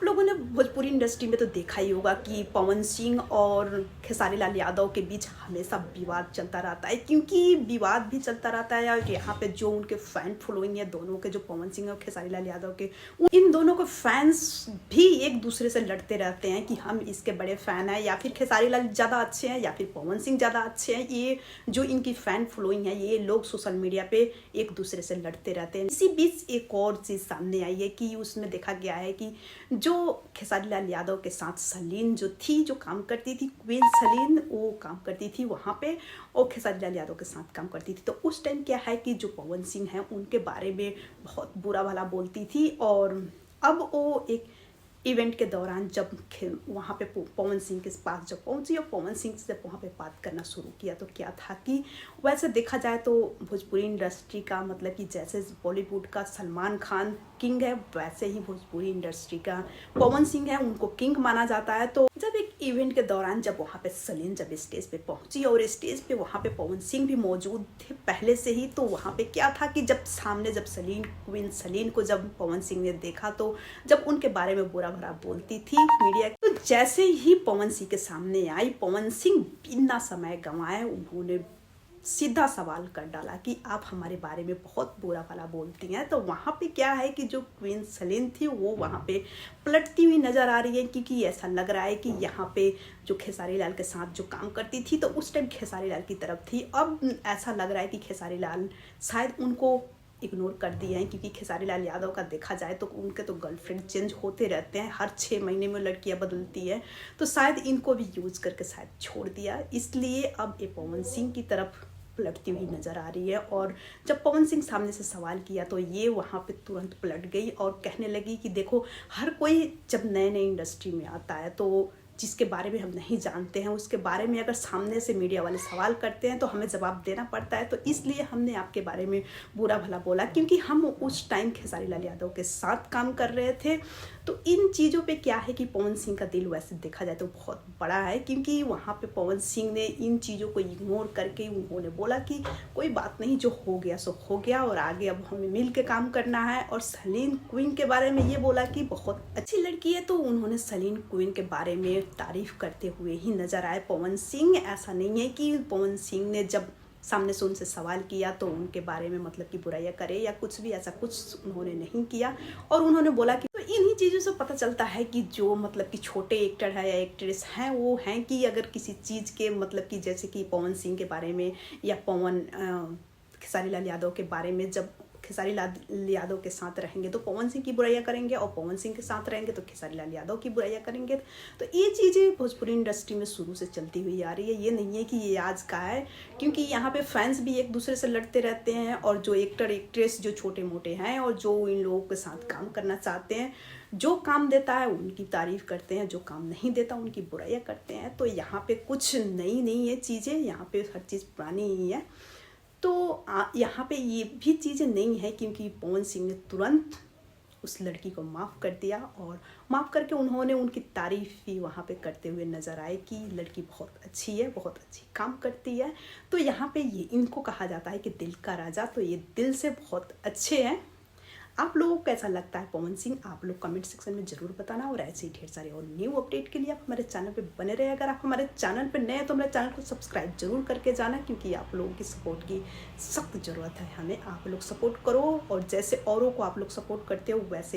आप लोगों ने भोजपुरी इंडस्ट्री में तो देखा ही होगा कि पवन सिंह और खेसारी लाल यादव के बीच हमेशा विवाद चलता रहता है। क्योंकि विवाद भी चलता रहता है और यहाँ पे जो उनके फैन फॉलोइंग है दोनों के, जो पवन सिंह और खेसारी लाल यादव के, इन दोनों के फैंस भी एक दूसरे से लड़ते रहते हैं कि हम इसके बड़े फैन हैं, या फिर खेसारी लाल ज़्यादा अच्छे हैं या फिर पवन सिंह ज़्यादा अच्छे हैं। ये जो इनकी फैन फॉलोइंग है, ये लोग सोशल मीडिया पे एक दूसरे से लड़ते रहते हैं। इसी बीच एक और चीज़ सामने आई है कि उसमें देखा गया है कि जो खेसारी लाल यादव के साथ सलीन जो थी, जो काम करती थी, क्वीन सलीन, वो काम करती थी वहाँ पे और खेसारी लाल यादव के साथ काम करती थी। तो उस टाइम क्या है कि जो पवन सिंह हैं उनके बारे में बहुत बुरा भला बोलती थी। और अब वो एक इवेंट के दौरान जब वहाँ पे पवन सिंह के पास जब पहुँची और पवन सिंह से वहाँ पे बात करना शुरू किया, तो क्या था कि वैसे देखा जाए तो भोजपुरी इंडस्ट्री का मतलब कि जैसे बॉलीवुड का सलमान खान किंग है, वैसे ही भोजपुरी इंडस्ट्री का पवन सिंह है, उनको किंग माना जाता है। तो जब एक इवेंट के दौरान जब वहाँ पे सलीन जब स्टेज पे पहुँची और स्टेज पे वहाँ पे पवन सिंह भी मौजूद थे पहले से ही, तो वहाँ पे क्या था कि जब सामने जब सलीन, क्वीन सलीन को जब पवन सिंह ने देखा, तो जब उनके बारे में बुरा भला बोलती थी मीडिया, तो जैसे ही पवन सिंह के सामने आई, पवन सिंह बिना समय गंवाए उन्होंने सीधा सवाल कर डाला कि आप हमारे बारे में बहुत बुरा भला बोलती हैं। तो वहाँ पे क्या है कि जो क्वीन सलीन थी वो वहाँ पे पलटती हुई नज़र आ रही है, क्योंकि ऐसा लग रहा है कि यहाँ पे जो खेसारी लाल के साथ जो काम करती थी तो उस टाइम खेसारी लाल की तरफ थी। अब ऐसा लग रहा है कि खेसारी लाल शायद उनको इग्नोर कर दिए हैं, क्योंकि खेसारी लाल यादव का देखा जाए तो उनके तो गर्लफ्रेंड चेंज होते रहते हैं, हर 6 महीने में लड़कियां बदलती है, तो शायद इनको भी यूज करके शायद छोड़ दिया। इसलिए अब ये पवन सिंह की तरफ पलटती हुई नज़र आ रही है। और जब पवन सिंह सामने से सवाल किया तो ये वहाँ पे तुरंत पलट गई और कहने लगी कि देखो, हर कोई जब नए नए इंडस्ट्री में आता है तो जिसके बारे में हम नहीं जानते हैं उसके बारे में अगर सामने से मीडिया वाले सवाल करते हैं तो हमें जवाब देना पड़ता है। तो इसलिए हमने आपके बारे में बुरा भला बोला, क्योंकि हम उस टाइम खेसारी लाल यादव के साथ काम कर रहे थे। तो इन चीज़ों पे क्या है कि पवन सिंह का दिल वैसे देखा जाए तो बहुत बड़ा है, क्योंकि वहाँ पे पवन सिंह ने इन चीज़ों को इग्नोर करके उन्होंने बोला कि कोई बात नहीं, जो हो गया सो हो गया और आगे अब हमें मिल के काम करना है। और सलीन क्वीन के बारे में ये बोला कि बहुत अच्छी लड़की है, तो उन्होंने सलीन क्वीन के बारे में तारीफ करते हुए ही नजर आए पवन सिंह। ऐसा नहीं है कि पवन सिंह ने जब सामने से उनसे सवाल किया तो उनके बारे में मतलब कि बुराइयां करे या कुछ भी, ऐसा कुछ उन्होंने नहीं किया। और उन्होंने बोला कि तो इन्हीं चीज़ों से पता चलता है कि जो मतलब कि छोटे एक्टर है या एक्ट्रेस हैं वो हैं कि अगर किसी चीज़ के मतलब कि जैसे कि पवन सिंह के बारे में या खेसारी लाल यादव के बारे में, जब खेसारी लाल यादव के साथ रहेंगे तो पवन सिंह की बुराइयां करेंगे और पवन सिंह के साथ रहेंगे तो खेसारी लाल यादव की बुराइयां करेंगे। तो ये चीज़ें भोजपुरी इंडस्ट्री में शुरू से चलती हुई आ रही है, ये नहीं है कि ये आज का है, क्योंकि यहाँ पे फैंस भी एक दूसरे से लड़ते रहते हैं और जो एक्टर एक्ट्रेस जो छोटे मोटे हैं और जो इन लोगों के साथ काम करना चाहते हैं, जो काम देता है उनकी तारीफ करते हैं, जो काम नहीं देता उनकी बुराइयां करते हैं। तो यहाँ पे कुछ नई नहीं है चीज़ें, यहाँ पे हर चीज़ पुरानी ही है। तो यहाँ पे ये भी चीज़ें नहीं है, क्योंकि पवन सिंह ने तुरंत उस लड़की को माफ़ कर दिया और माफ़ करके उन्होंने उनकी तारीफ़ भी वहाँ पे करते हुए नज़र आए कि लड़की बहुत अच्छी है, बहुत अच्छी काम करती है। तो यहाँ पे ये इनको कहा जाता है कि दिल का राजा, तो ये दिल से बहुत अच्छे हैं। आप लोगों को कैसा लगता है पवन सिंह, आप लोग कमेंट सेक्शन में ज़रूर बताना। और ऐसे ही ढेर सारे और न्यू अपडेट के लिए आप हमारे चैनल पे बने रहे। अगर आप हमारे चैनल पे नए हैं तो हमारे चैनल को सब्सक्राइब जरूर करके जाना, क्योंकि आप लोगों की सपोर्ट की सख्त ज़रूरत है हमें। आप लोग सपोर्ट करो और जैसे औरों को आप लोग सपोर्ट करते हो वैसे